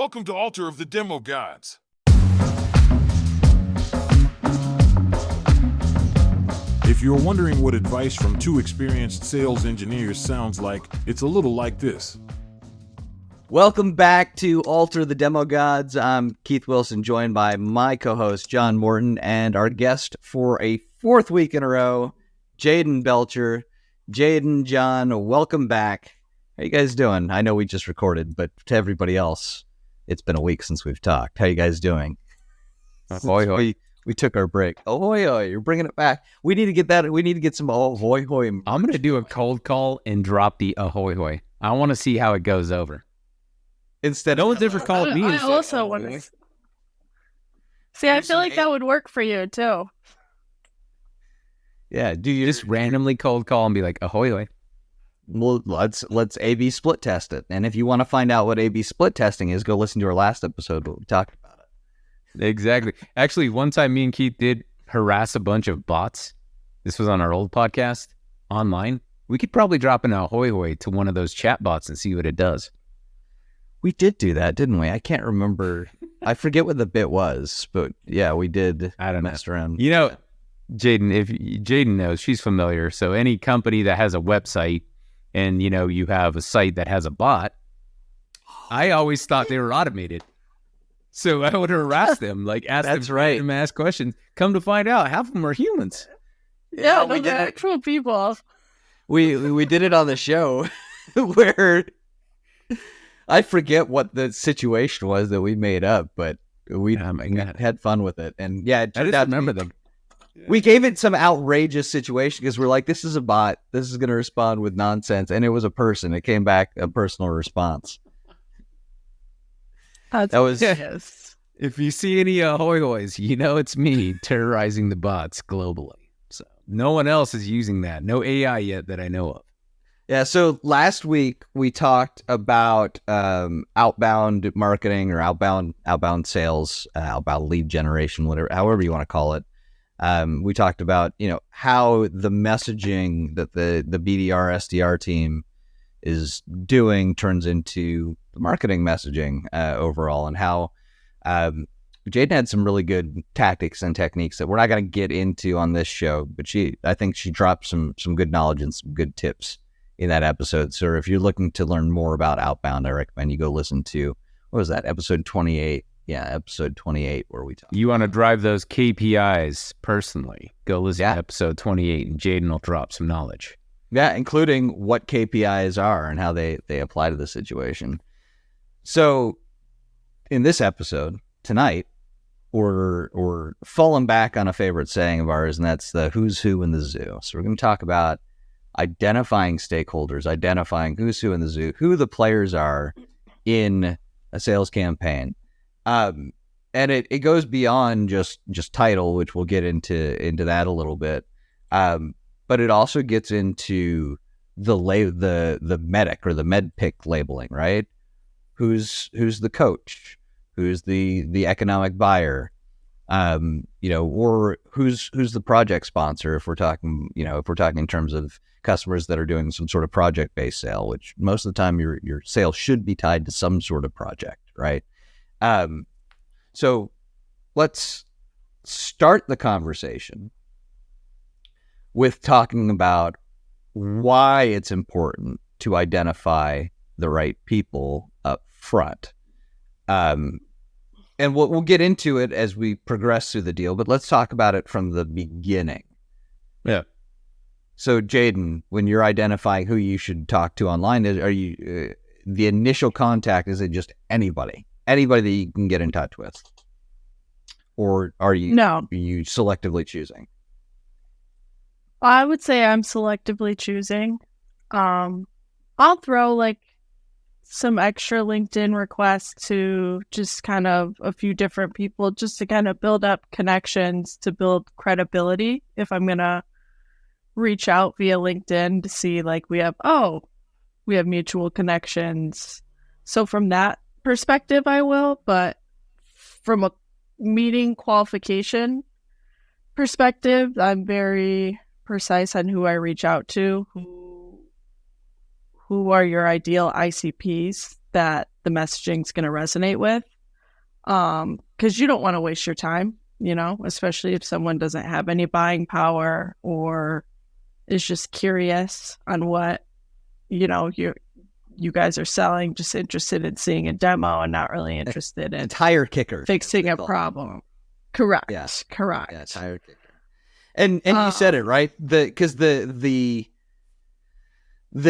Welcome to Altar of the Demo Gods. If you're wondering what advice from two experienced sales engineers sounds like, it's a little like this. Welcome back to Altar the Demo Gods. I'm Keith Wilson, joined by my co-host, John Morton, and our guest for a fourth week in a row, Jayden Belcher. Jayden, John, welcome back. How you guys doing? I know we just recorded, but to everybody else, it's been a week since we've talked. How you guys doing? Ahoy, hoy. We took our break. Ahoy, hoy. You're bringing it back. We need to get that. We need to get some ahoy, hoy. I'm going to do a cold call and drop the ahoy, hoy. I want to see how it goes over. Instead, no one's ever called me. I also want to. See, I feel like that would work for you too. Yeah, do you Just randomly cold call and be like, ahoy, hoy. Well, let's A/B split test it. And if you want to find out what A/B split testing is, go listen to our last episode where we talked about it. Exactly. Actually, one time me and Keith did harass a bunch of bots. This was on our old podcast online. We could probably drop an ahoy, hoy to one of those chat bots and see what it does. We did do that, didn't we? I can't remember. I forget what the bit was, but yeah, we did. I don't know. Messed around. You know, Jayden knows, she's familiar. So any company that has a website and, you know, you have a site that has a bot, I always thought they were automated. So I would harass them, like ask That's them, right. ask questions. Come to find out, half of them are humans. Yeah, we those did are it. actual people. We did it on the show where I forget what the situation was that we made up, but we Oh my God. had fun with it. And yeah, it I turned just out remember them. we gave it some outrageous situation because we're like, this is a bot. This is going to respond with nonsense. And it was a person. It came back a personal response. That was yes. If you see any ahoy hoys, you know it's me terrorizing the bots globally. So no one else is using that. No AI yet that I know of. Yeah, so last week we talked about outbound marketing or outbound sales, outbound lead generation, whatever, however you want to call it. We talked about, you know, how the messaging that the BDR SDR team is doing turns into marketing messaging overall, and how Jayden had some really good tactics and techniques that we're not going to get into on this show, but I think she dropped some good knowledge and some good tips in that episode. So if you're looking to learn more about outbound, I recommend you go listen to, what was that, episode 28? Yeah, episode 28, where we talk. You want to drive those KPIs personally, go listen to episode 28 and Jayden will drop some knowledge. Yeah, including what KPIs are and how they apply to the situation. So in this episode tonight, we're falling back on a favorite saying of ours, and that's the who's who in the zoo. So we're going to talk about identifying stakeholders, identifying who's who in the zoo, who the players are in a sales campaign. And it goes beyond just title, which we'll get into that a little bit. But it also gets into the medic or the med pick labeling, right? Who's the coach? Who's the economic buyer? You know, or who's the project sponsor if we're talking in terms of customers that are doing some sort of project-based sale, which most of the time your sale should be tied to some sort of project, right? So let's start the conversation with talking about why it's important to identify the right people up front. And we'll get into it as we progress through the deal, but let's talk about it from the beginning. Yeah. So Jayden, when you're identifying who you should talk to online, are you the initial contact? Is it just anybody that you can get in touch with, or are you selectively choosing? I would say I'm selectively choosing. I'll throw like some extra LinkedIn requests to just kind of a few different people just to kind of build up connections, to build credibility. If I'm going to reach out via LinkedIn to see like we have mutual connections. So from that perspective, I will, but from a meeting qualification perspective, I'm very precise on who I reach out to, who are your ideal ICPs that the messaging's going to resonate with. Because you don't want to waste your time, especially if someone doesn't have any buying power or is just curious on what, you guys are selling, just interested in seeing a demo and not really interested in tire kicker fixing a problem. Correct. Yes. Correct. Yeah, tire kicker. And you said it right. Because the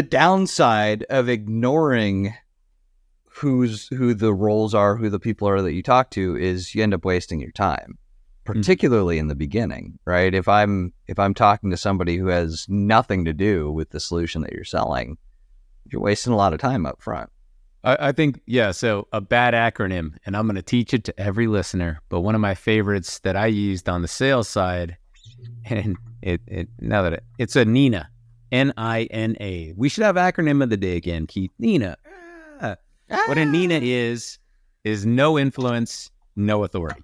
downside of ignoring who the roles are, who the people are that you talk to, is you end up wasting your time, particularly in the beginning, right? If I'm talking to somebody who has nothing to do with the solution that you're selling, you're wasting a lot of time up front. I think, so a bad acronym, and I'm going to teach it to every listener, but one of my favorites that I used on the sales side, and it's a NINA, NINA. We should have acronym of the day again, Keith. NINA. What a NINA is no influence, no authority.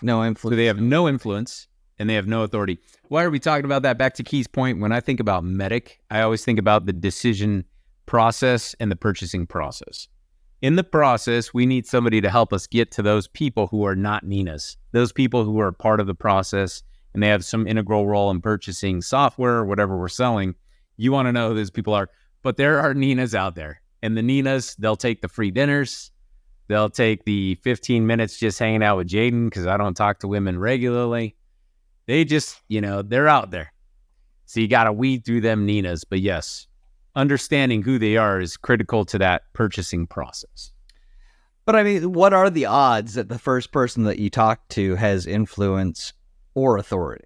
No influence. So they have no influence and they have no authority. Why are we talking about that? Back to Keith's point, when I think about MEDDIC, I always think about the decision process and the purchasing process. In the process, we need somebody to help us get to those people who are not NINAs, those people who are part of the process and they have some integral role in purchasing software or whatever we're selling. You want to know who those people are. But there are NINAs out there. And the NINAs, they'll take the free dinners. They'll take the 15 minutes just hanging out with Jayden because I don't talk to women regularly. They just, they're out there. So you got to weed through them NINAs. But yes, understanding who they are is critical to that purchasing process. But I mean, what are the odds that the first person that you talk to has influence or authority?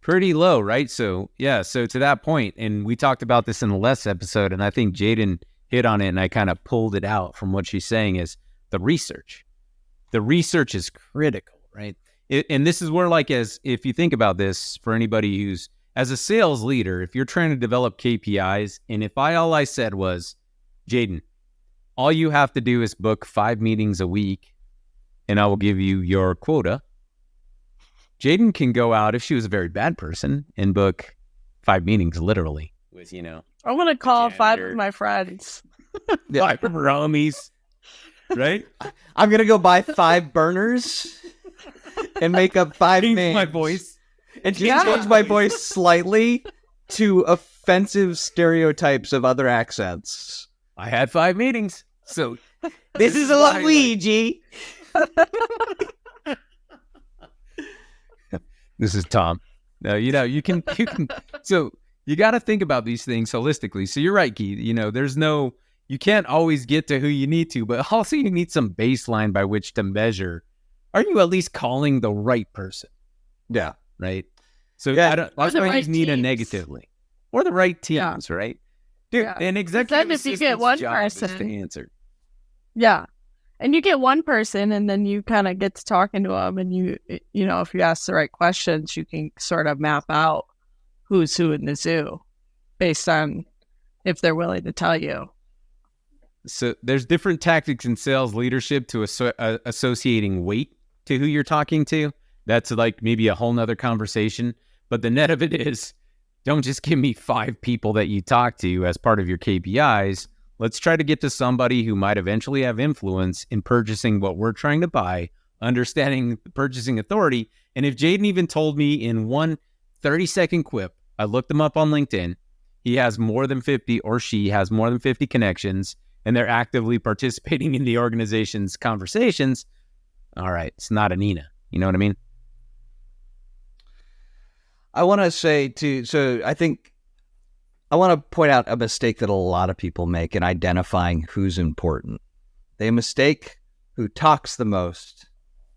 Pretty low, right? So to that point, and we talked about this in the last episode, and I think Jayden hit on it, and I kind of pulled it out from what she's saying, is the research. The research is critical, right? And this is where, if you think about this, for anybody who's, as a sales leader, if you're trying to develop KPIs, and if all I said was, Jayden, all you have to do is book 5 meetings a week, and I will give you your quota. Jayden can go out, if she was a very bad person, and book 5 meetings literally with, I'm going to call 5 of my friends. 5 of her homies, right? I'm going to go buy 5 burners and make up 5 names. My voice. And change my voice slightly to offensive stereotypes of other accents. I had 5 meetings, so this is a Luigi. This is Tom. No, you can. So you got to think about these things holistically. So you're right, Keith. You can't always get to who you need to, but also you need some baseline by which to measure. Are you at least calling the right person? Yeah. Right. So yeah. I don't use NINA negatively, or the right teams, right? Dude, an executive if you get one person to answer. Yeah. And you get one person and then you kind of get to talking to them and if you ask the right questions, you can sort of map out who's who in the zoo based on if they're willing to tell you. So there's different tactics in sales leadership to associating weight to who you're talking to. That's maybe a whole nother conversation. But the net of it is, don't just give me 5 people that you talk to as part of your KPIs. Let's try to get to somebody who might eventually have influence in purchasing what we're trying to buy, understanding the purchasing authority. And if Jayden even told me in one 30-second quip, I looked him up on LinkedIn, he has more than 50, or she has more than 50 connections, and they're actively participating in the organization's conversations, all right, it's not a NINA. You know what I mean? I want to say, I want to point out a mistake that a lot of people make in identifying who's important. They mistake who talks the most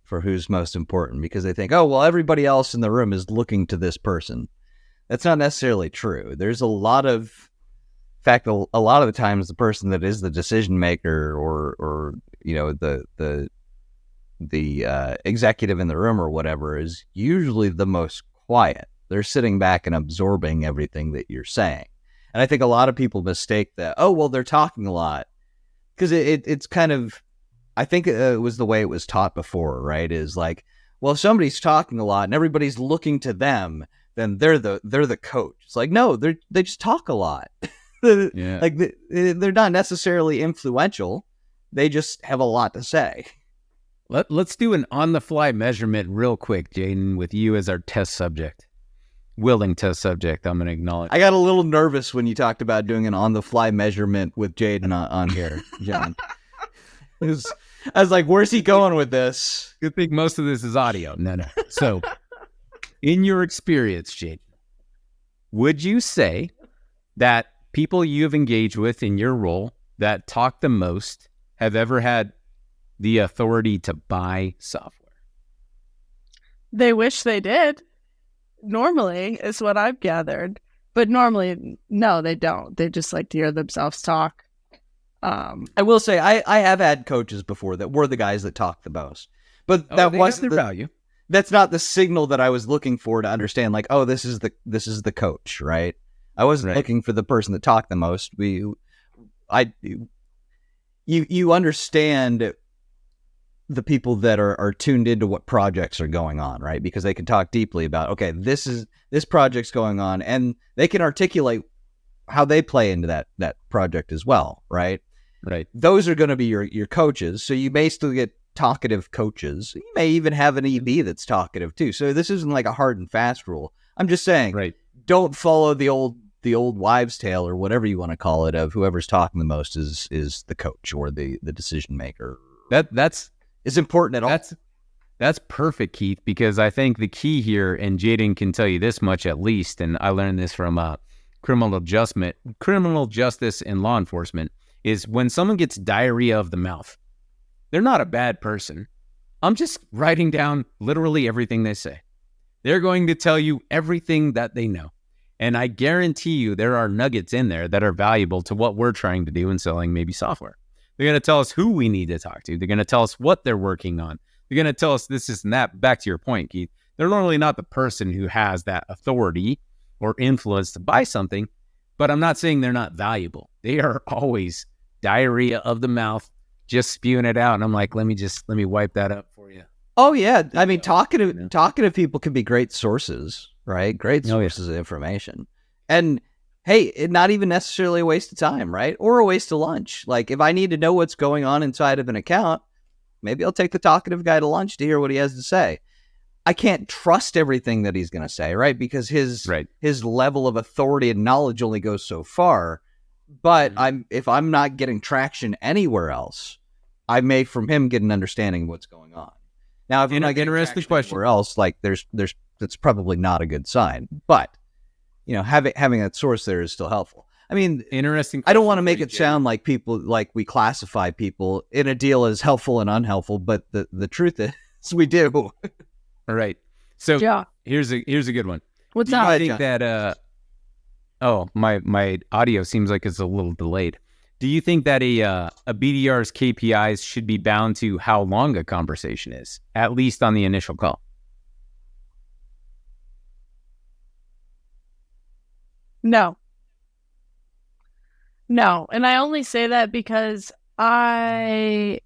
for who's most important because they think, oh, well, everybody else in the room is looking to this person. That's not necessarily true. There's a lot of, in fact, a lot of the times the person that is the decision maker or the executive in the room or whatever is usually the most quiet. They're sitting back and absorbing everything that you're saying. And I think a lot of people mistake that, oh, well, they're talking a lot. Because it's kind of, I think it was the way it was taught before, right? Is like, well, if somebody's talking a lot and everybody's looking to them, then they're the coach. It's like, no, they just talk a lot. Yeah. Like they're not necessarily influential. They just have a lot to say. Let's do an on-the-fly measurement real quick, Jayden, with you as our test subject. Willing test subject, I'm going to acknowledge. I got a little nervous when you talked about doing an on-the-fly measurement with Jayden on here, John. I was like, where's he going with this? Good thing most of this is audio. No. So, in your experience, Jayden, would you say that people you've engaged with in your role that talk the most have ever had the authority to buy software? They wish they did. Normally, is what I've gathered. But normally, no, they don't. They just like to hear themselves talk. I will say I have had coaches before that were the guys that talked the most, but that wasn't their value. That's not the signal that I was looking for to understand. Like, oh, this is the coach, right? I wasn't looking for the person that talked the most. You understand the people that are tuned into what projects are going on, right? Because they can talk deeply about, okay, this project's going on, and they can articulate how they play into that project as well, right? Right. Those are going to be your coaches. So you may still get talkative coaches. You may even have an EB that's talkative too. So this isn't like a hard and fast rule. I'm just saying, don't follow the old wives' tale or whatever you want to call it of whoever's talking the most is the coach or the decision maker. That's important at all. That's perfect, Keith, because I think the key here, and Jayden can tell you this much at least, and I learned this from criminal justice and law enforcement, is when someone gets diarrhea of the mouth, they're not a bad person. I'm just writing down literally everything they say. They're going to tell you everything that they know. And I guarantee you there are nuggets in there that are valuable to what we're trying to do in selling maybe software. They're going to tell us who we need to talk to. They're going to tell us what they're working on. They're going to tell us this, and that. Back to your point, Keith. They're normally not the person who has that authority or influence to buy something, but I'm not saying they're not valuable. They are always diarrhea of the mouth, just spewing it out. And I'm like, let me wipe that up for you. Oh yeah. I mean, talkative people can be great sources, right? Great sources of information. And hey, not even necessarily a waste of time, right? Or a waste of lunch. Like if I need to know what's going on inside of an account, maybe I'll take the talkative guy to lunch to hear what he has to say. I can't trust everything that he's going to say, right? Because his level of authority and knowledge only goes so far. But if I'm not getting traction anywhere else, I may from him get an understanding of what's going on. Now, if I'm not getting traction anywhere else, like that's probably not a good sign. But having that source there is still helpful. I mean, interesting. I don't want to make it sound like we classify people in a deal as helpful and unhelpful, but the truth is we do. All right. So here's a good one. What's up? I think that my audio seems like it's a little delayed. Do you think that a BDR's KPIs should be bound to how long a conversation is, at least on the initial call? No. And I only say that because I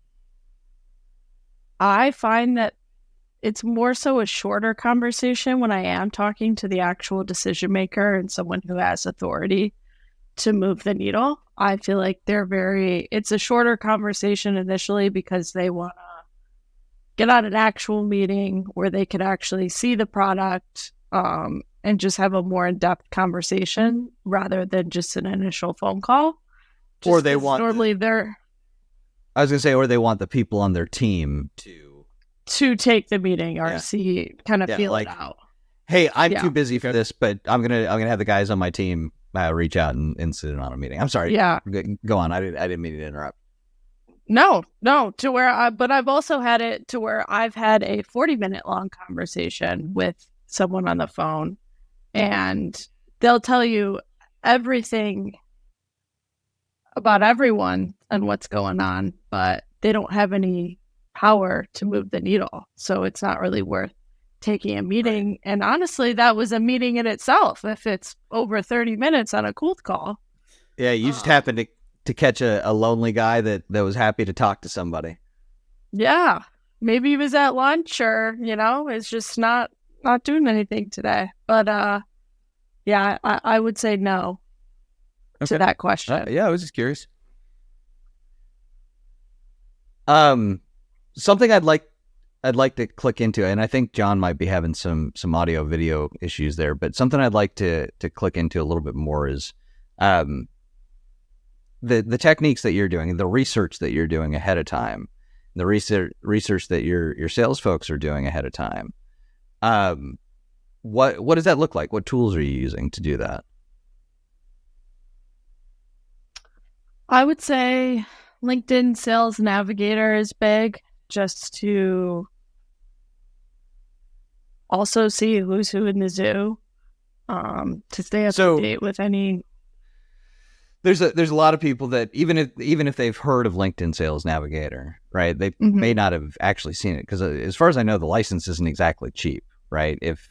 find that it's more so a shorter conversation when I am talking to the actual decision maker and someone who has authority to move the needle. I feel like it's a shorter conversation initially because they want to get on an actual meeting where they could actually see the product and just have a more in-depth conversation rather than just an initial phone call. Or they want normally I was going to say, or they want the people on their team to take the meeting or see, kind of feel it out. Hey, I'm too busy for this, but I'm gonna have the guys on my team reach out and sit in on a meeting. I'm sorry. Yeah. Go on. I didn't mean to interrupt. No. To where but I've also had it to where I've had a 40-minute long conversation with someone on the phone, and they'll tell you everything about everyone and what's going on, but they don't have any power to move the needle. So it's not really worth taking a meeting. Right. And honestly, that was a meeting in itself if it's over 30 minutes on a cold call. Yeah, you just happened to catch a lonely guy that was happy to talk to somebody. Yeah. Maybe he was at lunch or, is just not doing anything today. But I would say no. to that question. Yeah, I was just curious. Something I'd like to click into, and I think John might be having some audio video issues there, but something I'd like to click into a little bit more is the techniques that you're doing, the research that you're doing ahead of time, the research that your sales folks are doing ahead of time. What does that look like? What tools are you using to do that? I would say LinkedIn Sales Navigator is big, just to also see who's who in the zoo, to stay up to date with any. There's a lot of people that even if they've heard of LinkedIn Sales Navigator, right? They may not have actually seen it, because as far as I know, the license isn't exactly cheap, right? If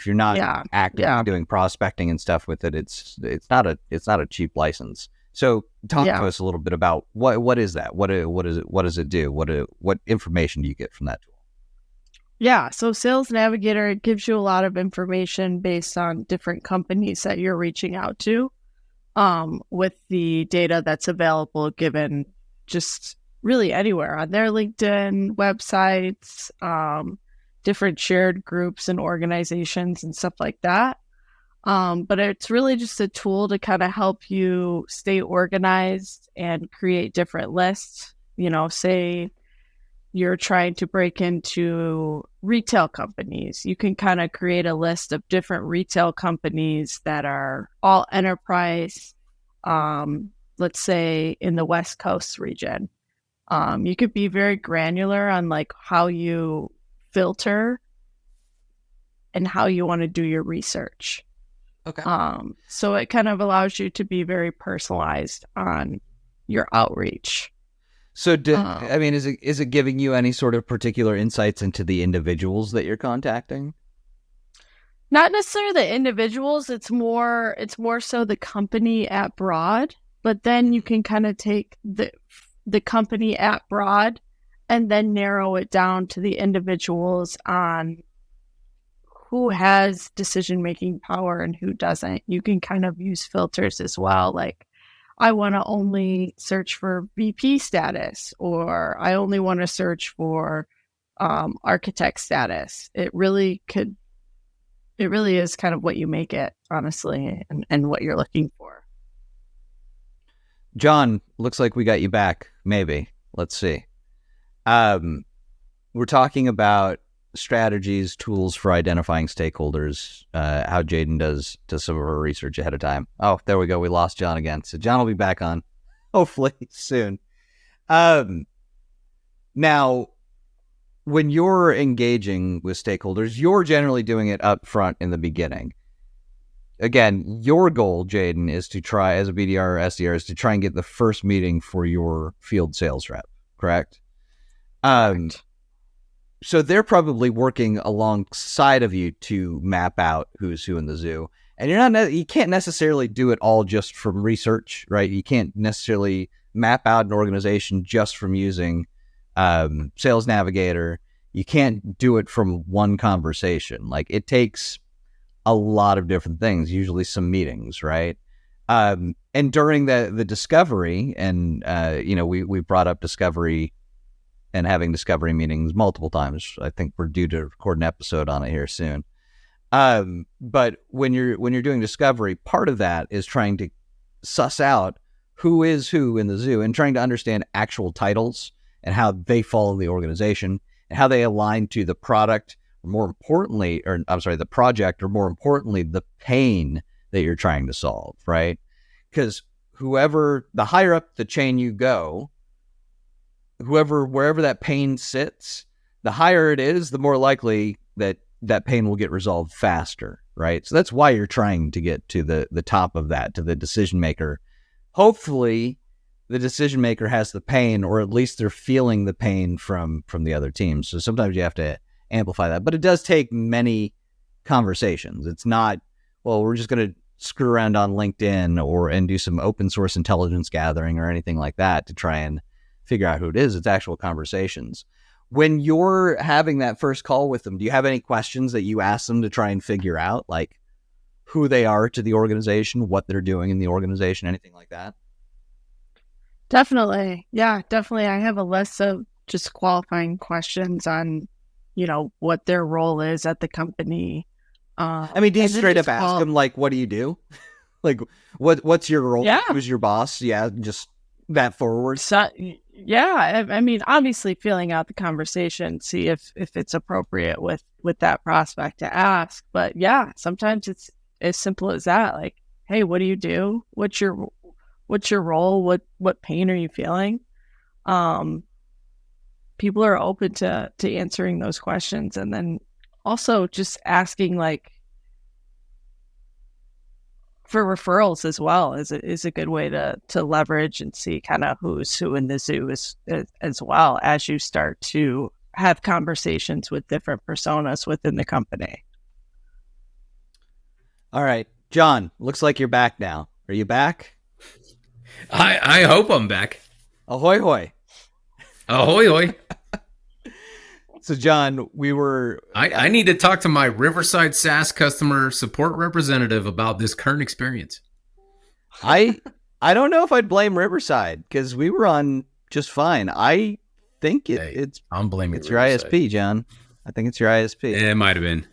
you're not actively doing prospecting and stuff with it, it's not a cheap license. So talk to us a little bit about what is that? What does it do? What information do you get from that tool? Yeah, so Sales Navigator, it gives you a lot of information based on different companies that you're reaching out to, with the data that's available given just really anywhere on their LinkedIn websites, different shared groups and organizations and stuff like that. But it's really just a tool to kind of help you stay organized and create different lists. Say you're trying to break into retail companies, you can kind of create a list of different retail companies that are all enterprise, let's say in the West Coast region. You could be very granular on like how you filter and how you want to do your research. Okay. So it kind of allows you to be very personalized on your outreach. So, is it giving you any sort of particular insights into the individuals that you're contacting? Not necessarily the individuals. It's more so the company at broad. But then you can kind of take the company at broad and then narrow it down to the individuals on who has decision-making power and who doesn't. You can kind of use filters as well. Like, I want to only search for VP status, or I only want to search for architect status. It really is kind of what you make it, honestly, and what you're looking for. John, looks like we got you back. Maybe. Let's see. We're talking about strategies, tools for identifying stakeholders, how Jayden does some of her research ahead of time. Oh, there we go. We lost John again. So John will be back on hopefully soon. Now, when you're engaging with stakeholders, you're generally doing it up front in the beginning. Again, your goal, Jayden, is to try, as a BDR or SDR, is to try and get the first meeting for your field sales rep, correct? Correct. So they're probably working alongside of you to map out who's who in the zoo. And you can't necessarily do it all just from research, right? You can't necessarily map out an organization just from using Sales Navigator. You can't do it from one conversation. Like, it takes a lot of different things, usually some meetings, right? And during the discovery, and we brought up discovery and having discovery meetings multiple times. I think we're due to record an episode on it here soon. But when you're doing discovery, part of that is trying to suss out who is who in the zoo and trying to understand actual titles and how they fall in the organization and how they align to the product, or more importantly, the project, or more importantly, the pain that you're trying to solve, right? Because the higher up the chain you go, wherever that pain sits, the higher it is, the more likely that pain will get resolved faster, right? So that's why you're trying to get to the top of that, to the decision maker. Hopefully, the decision maker has the pain, or at least they're feeling the pain from the other team. So sometimes you have to amplify that, but it does take many conversations. It's not, well, we're just going to screw around on LinkedIn and do some open source intelligence gathering or anything like that to try and figure out who it is. It's actual conversations. When you're having that first call with them, do you have any questions that you ask them to try and figure out? Like, who they are to the organization, what they're doing in the organization, anything like that? Definitely. Yeah, definitely. I have a list of just qualifying questions on, what their role is at the company. I mean, do you and then straight up just ask them, like, what do you do? Like, what's your role? Yeah. Who's your boss? Yeah, just that forward. So, yeah, I mean, obviously feeling out the conversation, see if it's appropriate with that prospect to ask. But yeah, sometimes it's as simple as that. Like, hey, what do you do? What's your role? What pain are you feeling? People are open to answering those questions, and then also just asking like for referrals as well is a good way to leverage and see kind of who's who in the zoo as well as you start to have conversations with different personas within the company. All right, John, looks like you're back now. Are you back? I hope I'm back. Ahoy hoy. Ahoy hoy. So John, I need to talk to my Riverside SaaS customer support representative about this current experience. I don't know if I'd blame Riverside because we were on just fine. I think I'm blaming it's your Riverside. ISP, John. I think it's your ISP. It might have been.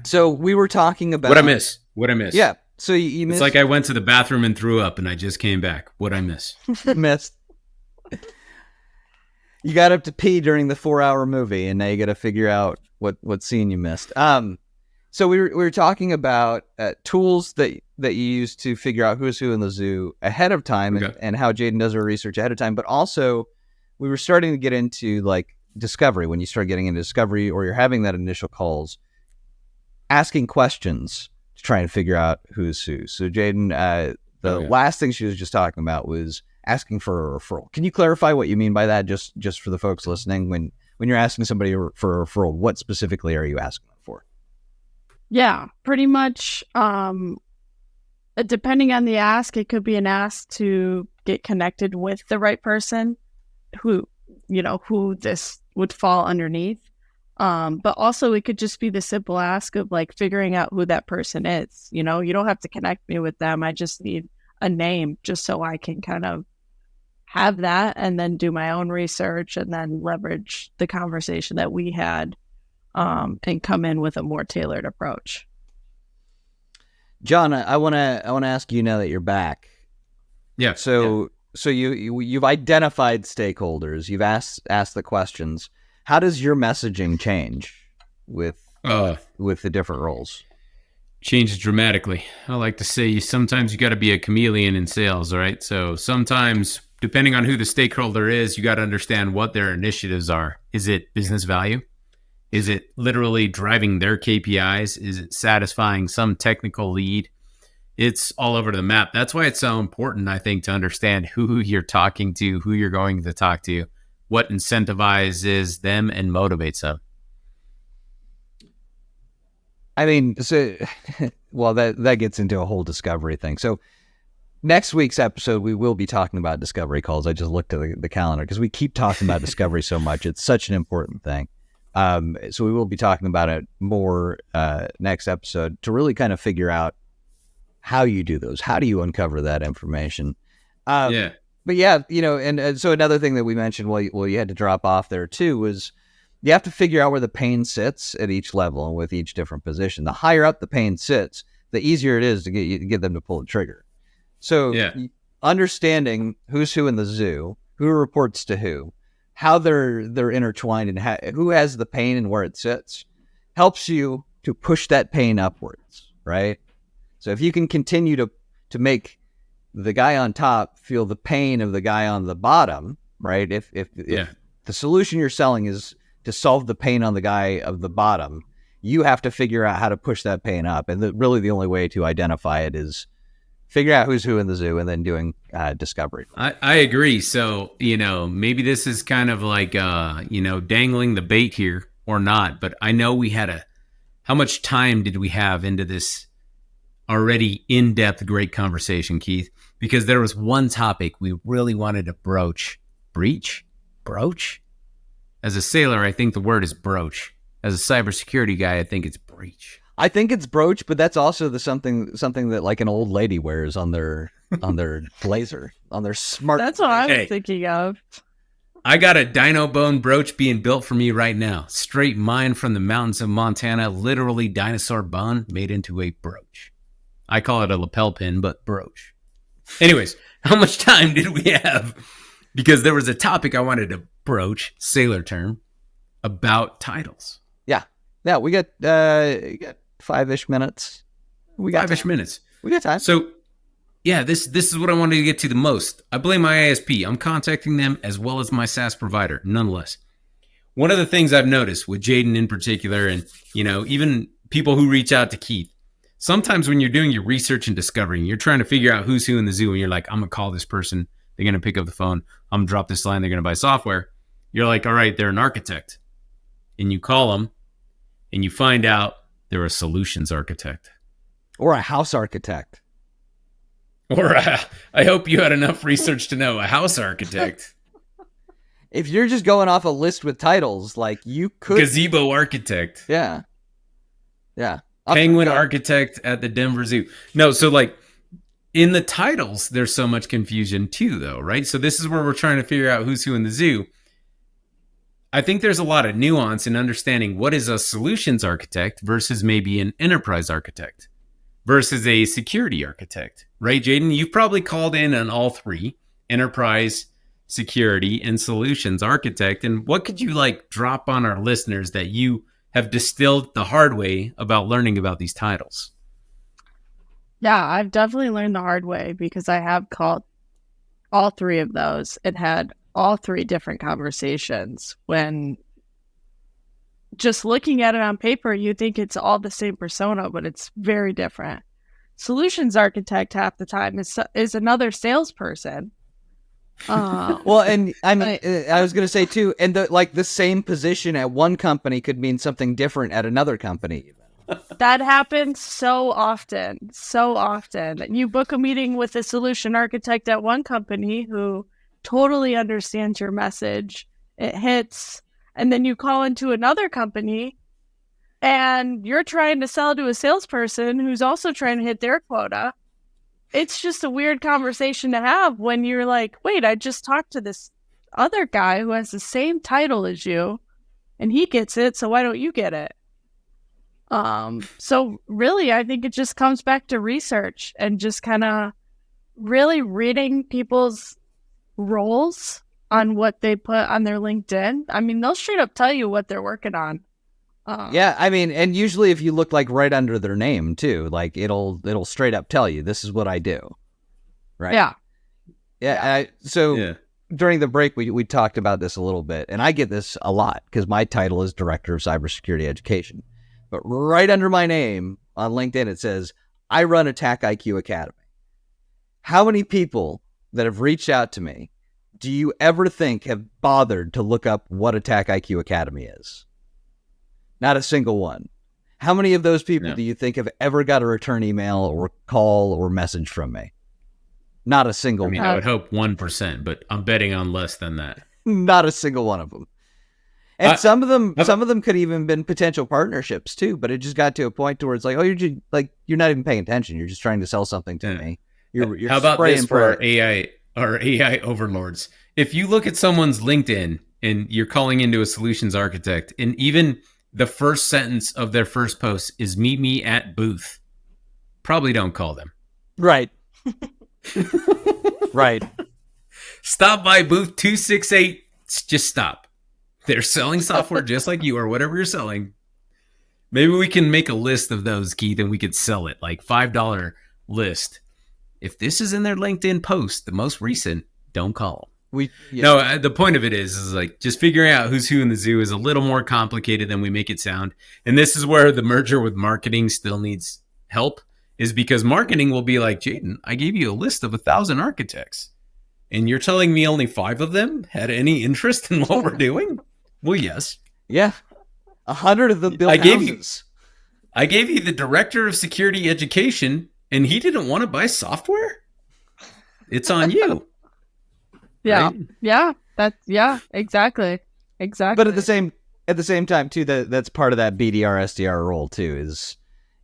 So we were talking about What I miss? Yeah. So you missed. It's like I went to the bathroom and threw up, and I just came back. What I miss? missed. You got up to pee during the 4-hour movie, and now you got to figure out what scene you missed. So we were talking about tools that you use to figure out who's who in the zoo ahead of time, Okay. and how Jayden does her research ahead of time. But also, we were starting to get into like discovery. When you start getting into discovery, or you're having that initial calls, asking questions to try and figure out who's who. So Jayden, last thing she was just talking about was asking for a referral. Can you clarify what you mean by that, just for the folks listening? When you're asking somebody for a referral, what specifically are you asking them for? Yeah, pretty much. Depending on the ask, it could be an ask to get connected with the right person who this would fall underneath. But also it could just be the simple ask of like figuring out who that person is. You don't have to connect me with them. I just need a name just so I can kind of have that and then do my own research and then leverage the conversation that we had and come in with a more tailored approach. John, I want to ask you now that you're back. Yeah. So you've identified stakeholders. You've asked the questions. How does your messaging change with the different roles? Changes dramatically. I like to say sometimes you got to be a chameleon in sales, all right? So sometimes, depending on who the stakeholder is, you got to understand what their initiatives are. Is it business value? Is it literally driving their KPIs? Is it satisfying some technical lead? It's all over the map. That's why it's so important, I think, to understand who you're talking to, who you're going to talk to, what incentivizes them and motivates them. I mean, so, well, that gets into a whole discovery thing. So next week's episode, we will be talking about discovery calls. I just looked at the calendar because we keep talking about discovery so much. It's such an important thing. So we will be talking about it more next episode to really kind of figure out how you do those. How do you uncover that information? Yeah. But yeah, and so another thing that we mentioned, well, you had to drop off there too, was you have to figure out where the pain sits at each level and with each different position. The higher up the pain sits, the easier it is to get them to pull the trigger. So understanding who's who in the zoo, who reports to who, how they're intertwined, and who has the pain and where it sits, helps you to push that pain upwards, right? So if you can continue to make the guy on top feel the pain of the guy on the bottom, right? If the solution you're selling is to solve the pain on the guy of the bottom, you have to figure out how to push that pain up. And really the only way to identify it is figure out who's who in the zoo and then doing discovery. I agree. So, maybe this is kind of like, dangling the bait here or not, but I know how much time did we have into this already in-depth great conversation, Keith? Because there was one topic we really wanted to broach. Broach? As a sailor, I think the word is broach. As a cybersecurity guy, I think it's breach. I think it's brooch, but that's also something that like an old lady wears on their blazer, on their smart. That's what I was Hey. thinking of. I got a dino bone brooch being built for me right now. Straight mine from the mountains of Montana, literally dinosaur bone made into a brooch. I call it a lapel pin, but brooch. Anyways, how much time did we have? Because there was a topic I wanted to broach, sailor term, about titles. Yeah, we got 5-ish minutes. We got 5-ish minutes. We got time. So, yeah, this is what I wanted to get to the most. I blame my ISP. I'm contacting them as well as my SaaS provider, nonetheless. One of the things I've noticed with Jayden in particular, and even people who reach out to Keith, sometimes when you're doing your research and discovering, you're trying to figure out who's who in the zoo, and you're like, I'm gonna call this person. They're gonna pick up the phone. I'm gonna drop this line. They're gonna buy software. You're like, all right, they're an architect, and you call them, and you find out they're a solutions architect. Or a house architect. Or I hope you had enough research to know a house architect. If you're just going off a list with titles, like you could. Gazebo architect. Yeah. Penguin architect at the Denver Zoo. No, so like in the titles, there's so much confusion too, though, right? So this is where we're trying to figure out who's who in the zoo. I think there's a lot of nuance in understanding what is a solutions architect versus maybe an enterprise architect versus a security architect, right, Jayden? You've probably called in on all three, enterprise, security, and solutions architect. And what could you like drop on our listeners that you have distilled the hard way about learning about these titles? Yeah, I've definitely learned the hard way because I have called all three of those and had all three different conversations. When just looking at it on paper, you think it's all the same persona, but it's very different. Solutions architect half the time is another salesperson. Well, and I mean, I was going to say too, and the same position at one company could mean something different at another company. That happens so often. You book a meeting with a solution architect at one company who totally understands your message. It hits, and then you call into another company and you're trying to sell to a salesperson who's also trying to hit their quota. It's just a weird conversation to have when you're like, wait, I just talked to this other guy who has the same title as you and he gets it, so why don't you get it? So really, I think it just comes back to research and just kind of really reading people's roles on what they put on their LinkedIn. I mean, they'll straight up tell you what they're working on. Yeah, I mean, and usually if you look like right under their name too, like it'll straight up tell you this is what I do. Right. Yeah. During the break, we talked about this a little bit, and I get this a lot because my title is Director of Cybersecurity Education. But right under my name on LinkedIn, it says, I run Attack IQ Academy. How many people that have reached out to me do you ever think have bothered to look up what Attack IQ Academy is? Not a single one. How many of those people do you think have ever got a return email or call or message from me? Not a single one. I would hope 1%, but I'm betting on less than that. Not a single one of them. And some of them could even been potential partnerships too, but it just got to a point where it's like, oh, you're not even paying attention. You're just trying to sell something to me. You're How about this for pray. our AI overlords? If you look at someone's LinkedIn and you're calling into a solutions architect, and even the first sentence of their first post is meet me at booth, probably don't call them. Right. Right. Stop by booth 268. Just stop. They're selling software just like you or whatever you're selling. Maybe we can make a list of those, Keith, and we could sell it like $5 list. If this is in their LinkedIn post, the most recent, don't call them. No, the point of it is like just figuring out who's who in the zoo is a little more complicated than we make it sound. And this is where the merger with marketing still needs help, is because marketing will be like, Jayden, I gave you a list of 1,000 architects and you're telling me only 5 of them had any interest in what we're doing? Well, yes. Yeah. 100 of them built houses. I gave you the director of security education and he didn't want to buy software? It's on you. Yeah. Right? Yeah. Exactly. But at the same time too, that's part of that BDR SDR role too,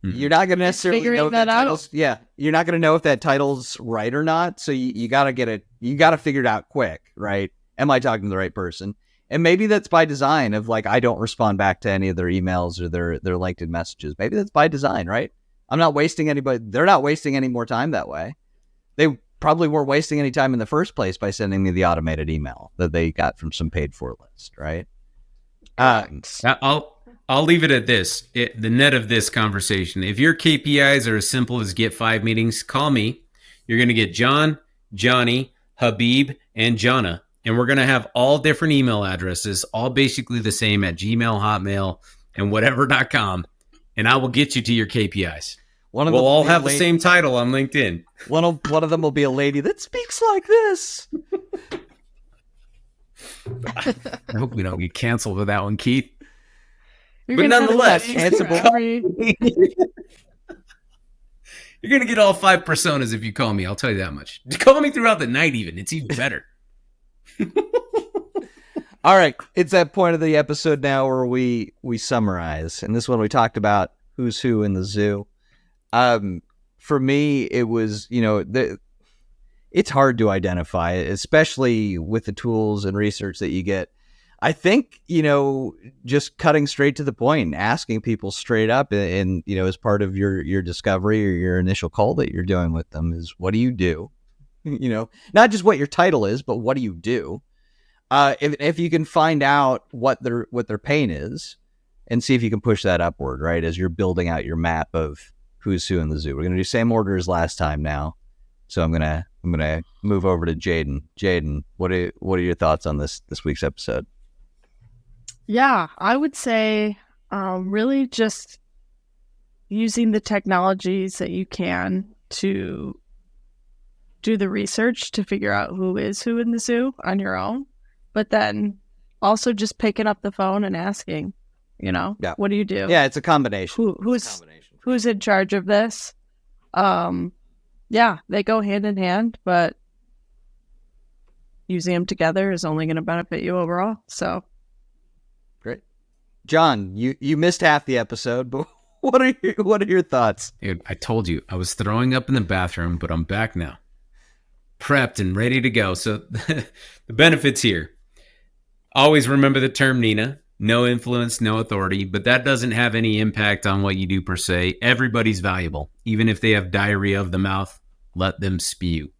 You're not going to necessarily Figuring know if that out. title's, yeah, you're not going to know if that title's right or not. So you got to you got to figure it out quick, right? Am I talking to the right person? And maybe that's by design of like, I don't respond back to any of their emails or their LinkedIn messages. Maybe that's by design, right? I'm not wasting anybody. They're not wasting any more time that way. They probably weren't wasting any time in the first place by sending me the automated email that they got from some paid for list, right? I'll leave it at this. The net of this conversation. If your KPIs are as simple as get 5 meetings, call me. You're going to get John, Johnny, Habib, and Jonna. And we're going to have all different email addresses, all basically the same at Gmail, Hotmail, and whatever.com. And I will get you to your KPIs. We'll all have the same title on LinkedIn. One of them will be a lady that speaks like this. I hope we don't get canceled with that one, Keith. You're But gonna have nonetheless, to you're going to get all 5 personas if you call me. I'll tell you that much. Call me throughout the night even. It's even better. All right. It's that point of the episode now where we summarize. And this one we talked about who's who in the zoo. For me, it was, it's hard to identify, especially with the tools and research that you get. I think, just cutting straight to the point and asking people straight up and, as part of your discovery or your initial call that you're doing with them is, what do you do? Not just what your title is, but what do you do? If you can find out what their pain is and see if you can push that upward, right? As you're building out your map of who's who in the zoo. We're going to do same order as last time now. So I'm going to move over to Jayden. Jayden, what are your thoughts on this week's episode? Yeah, I would say really just using the technologies that you can to do the research to figure out who is who in the zoo on your own, but then also just picking up the phone and asking, what do you do? Yeah, it's a combination. Who's in charge of this? Yeah, they go hand in hand, but using them together is only going to benefit you overall. So. Great. John, you missed half the episode, but what are your thoughts? Dude, I told you I was throwing up in the bathroom, but I'm back now, prepped and ready to go. So the benefits here. Always remember the term Nina. No influence, no authority, but that doesn't have any impact on what you do per se. Everybody's valuable. Even if they have diarrhea of the mouth, let them spew.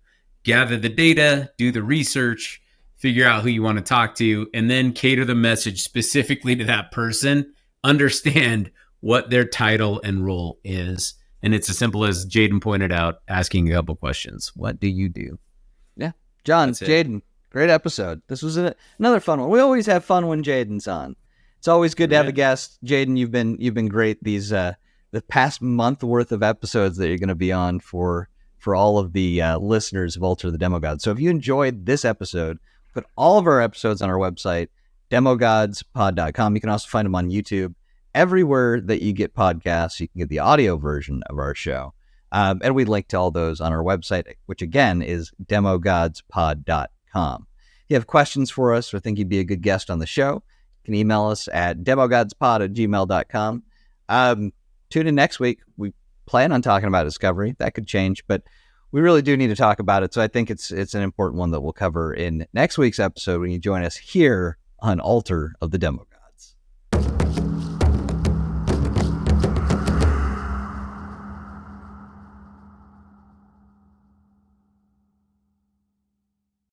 Gather the data, do the research, figure out who you want to talk to, and then cater the message specifically to that person. Understand what their title and role is. And it's as simple as Jayden pointed out, asking a couple questions. What do you do? Yeah. John, Jayden, great episode. This was another fun one. We always have fun when Jayden's on. It's always good to have a guest. Jayden, you've been great these the past month worth of episodes that you're going to be on for all of the listeners of Alter the Demo Gods. So if you enjoyed this episode, put all of our episodes on our website, demogodspod.com. You can also find them on YouTube. Everywhere that you get podcasts, you can get the audio version of our show. And we link to all those on our website, which again is demogodspod.com. If you have questions for us or think you'd be a good guest on the show, you can email us at demogodspod@gmail.com. Tune in next week. We plan on talking about discovery. That could change, but we really do need to talk about it. So I think it's an important one that we'll cover in next week's episode when you join us here on Alter of the Demo Gods.